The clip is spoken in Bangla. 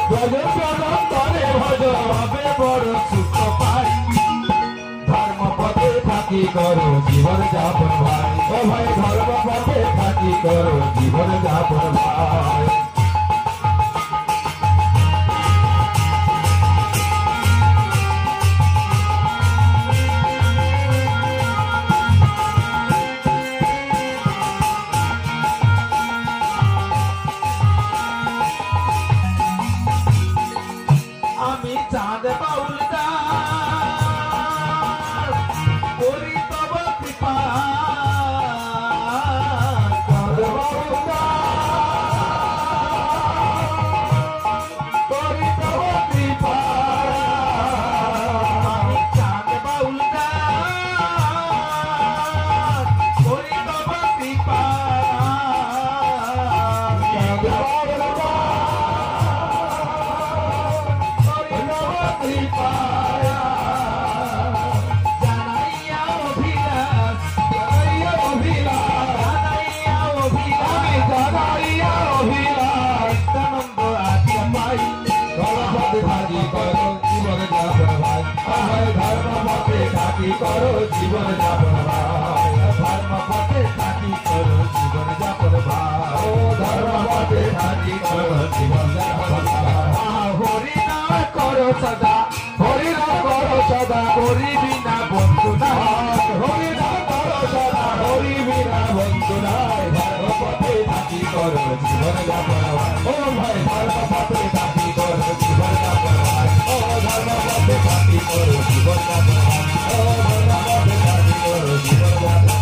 ভজন প্রণাম করে ভজন হবে বড় সুখ পাই ধর্ম পথে থাকি করো জীবন যাপন ভাই ও ভাই ধর্ম পথে থাকি করো জীবন যাপন ভাই আমি চাঁদ বাউল দাস করি তব কৃপা চাঁদ বাউল দাস করি তব কৃপা আমি চাঁদ বাউল দাস করি তব কৃপা চাঁদ বাউল জানাইয়া অভিলাষ নিত্যানন্দ আজ্ঞা পাই ধর্মপথে থাকি করো জীবন যাপন ভাই ধর্মপথে থাকি করো জীবন যাপন ভাই ধর্মপথে থাকি করো জীবন যাপন ভাই ও ধর্মপথে থাকি করো জীবন যাপন ভাই হরি নাম করো সদা হরি নাম করো সদা হরি বিনা বন্ধু নাই হরি নাম করো সদা হরি বিনা বন্ধু নাই ধর্মপথে থাকি করো জীবন যাপন ও ভাই ধর্মপথে থাকি করো জীবন যাপন ও ধর্মপথে থাকি করো জীবন যাপন ও ধর্মপথে থাকি করো জীবন যাপন